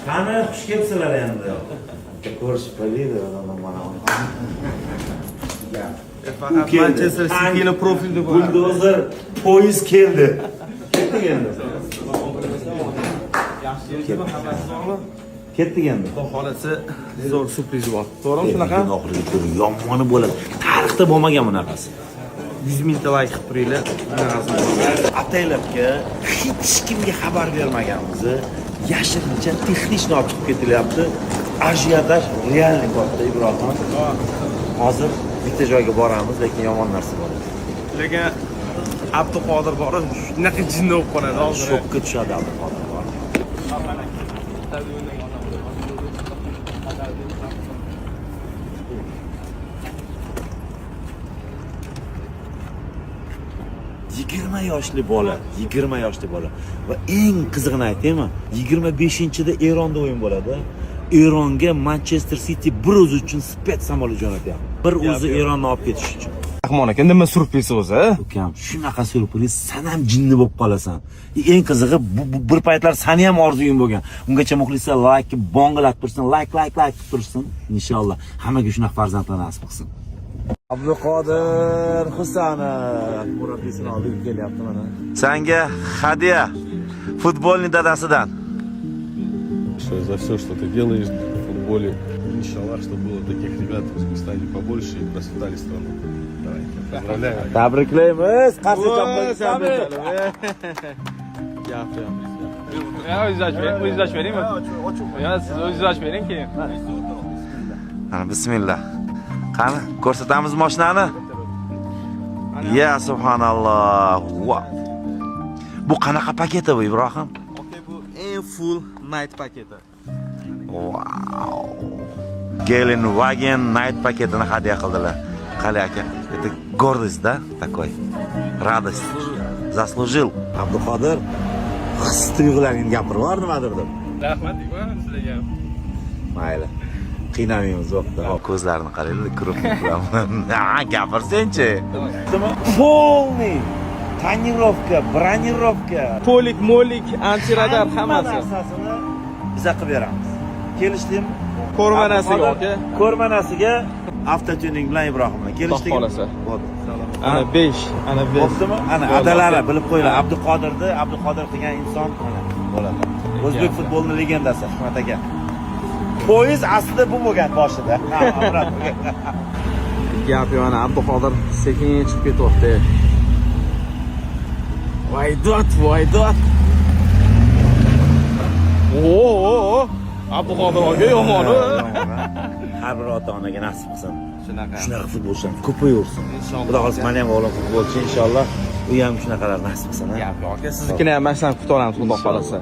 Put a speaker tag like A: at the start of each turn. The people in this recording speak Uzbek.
A: Qani xush kelibsizlar endi. Ko'rishib qo'ydi mana.
B: Faqat Manchester City'ning profilida bor.
A: Buldozer poyez keldi. Ketdik endi. Ketdik endi.
B: Xudo xolasi zo'r surpriz bor. To'g'rimi shunaqa?
A: Oxiriga ko'ring, yomoni bo'ladi. Tarixda bo'lmagan bunaqasi.
B: 100 mingta like qilib turinglar. Bunaqasi.
A: Ataylabga hech kimga xabar bermaganimizni yashirincha texnik olib chiqib ketilyapti. Ajiotaj realniy katta Ibrohim. Hozir bitta joyga boramiz, lekin yomon narsa bor.
B: Lekin Abduqodir bor, shunaqa jinni bo'lib qoladi hozir.
A: Shokka tushadi Abduqodir bor. yoshli bola, 20 yoshli bola va eng qizig'ini aytaymi, 25-da Eronda o'yin bo'ladi. Eronga Manchester City bir o'zi uchun spets samolyot jo'natyapti. Bir o'zi Eronni olib ketish uchun.
B: Rahmon aka, nima surpriz o'zi?
A: Ukam, shunaqa surpriz, sen ham jinni bo'lib qolasan. Eng qizig'i bu bir paytlar seni ham orzuying bo'lgan. Ungacha muxlislar like bongilab tursin, like qilib tursin. Inshaalloh hammaga shunaqa farzandlar nasib qilsin. Abduqodir Husanov murabbiysining oldiga kelyapti mana. Senga hadya futbolning dadasidan.
C: За все, что ты делаешь в футболе. Иншаллах, чтобы было таких ребят в Узбекистане побольше и процветали страну. Давай, поздравляю.
A: Tabriklaymiz. Qarshi chaplaymiz.
D: O'zingiz ochib beringmi? Yo, siz o'zingiz ochib bering keyin.
A: Mana bismillah. Qani, ko'rsatamiz mashinani. Ya subhanalloh. Bu qanaqa paketi bu Ibrohim?
B: Okay, bu eng full night paketi.
A: Wow. Gelenwagen night paketini hadya qildilar. Qali aka, это гордость, да, такой. Радость. Заслужил. Abduqodir his-tuyg'ularingni gapirib bor nimadir deb.
D: Rahmat deyman sizlarga.
A: Mayli. Qiynamaymiz o'qda. Ko'zlarini qaranglar, krupnik bilan. Gapirsen-chi. Полный tonirovka, bronировка,
B: To'lik, mo'lik, antiradar hammasi.
A: narsasini biz qilib beramiz. Kelishdingmi?
B: Ko'rmanasiga aka.
A: Ko'rmanasiga avtotuning bilan Ibrohim bilan kelishdingmi?
B: Xudo xolasa.
A: Bo'ldi.
B: Ana 5, ana 5.
A: Bo'ptimi? Ana adalari bilib qo'yinglar. Abduqodir qilgan inson mana bo'ladi. O'zbek futbolining legendasi Hikmat aka. Poyez aslida bu bo'lgan boshida.
B: Gap yana Abduqodir sekin chiqib ketyapti. Voydot. Oo! Abduqodir aka yomon.
A: Har bir ota-onaga nasib qilsin.
B: Shunaqa.
A: Shunaqa futbolchilar ko'payaversin. Xudo xohlasa meni ham o'g'lim futbolchi inshaalloh. U ham shunaqalar nasib qilsin.
B: Gap yo'q aka, siznikini ham mana shunaqa kutib olamiz, xudo xolasa.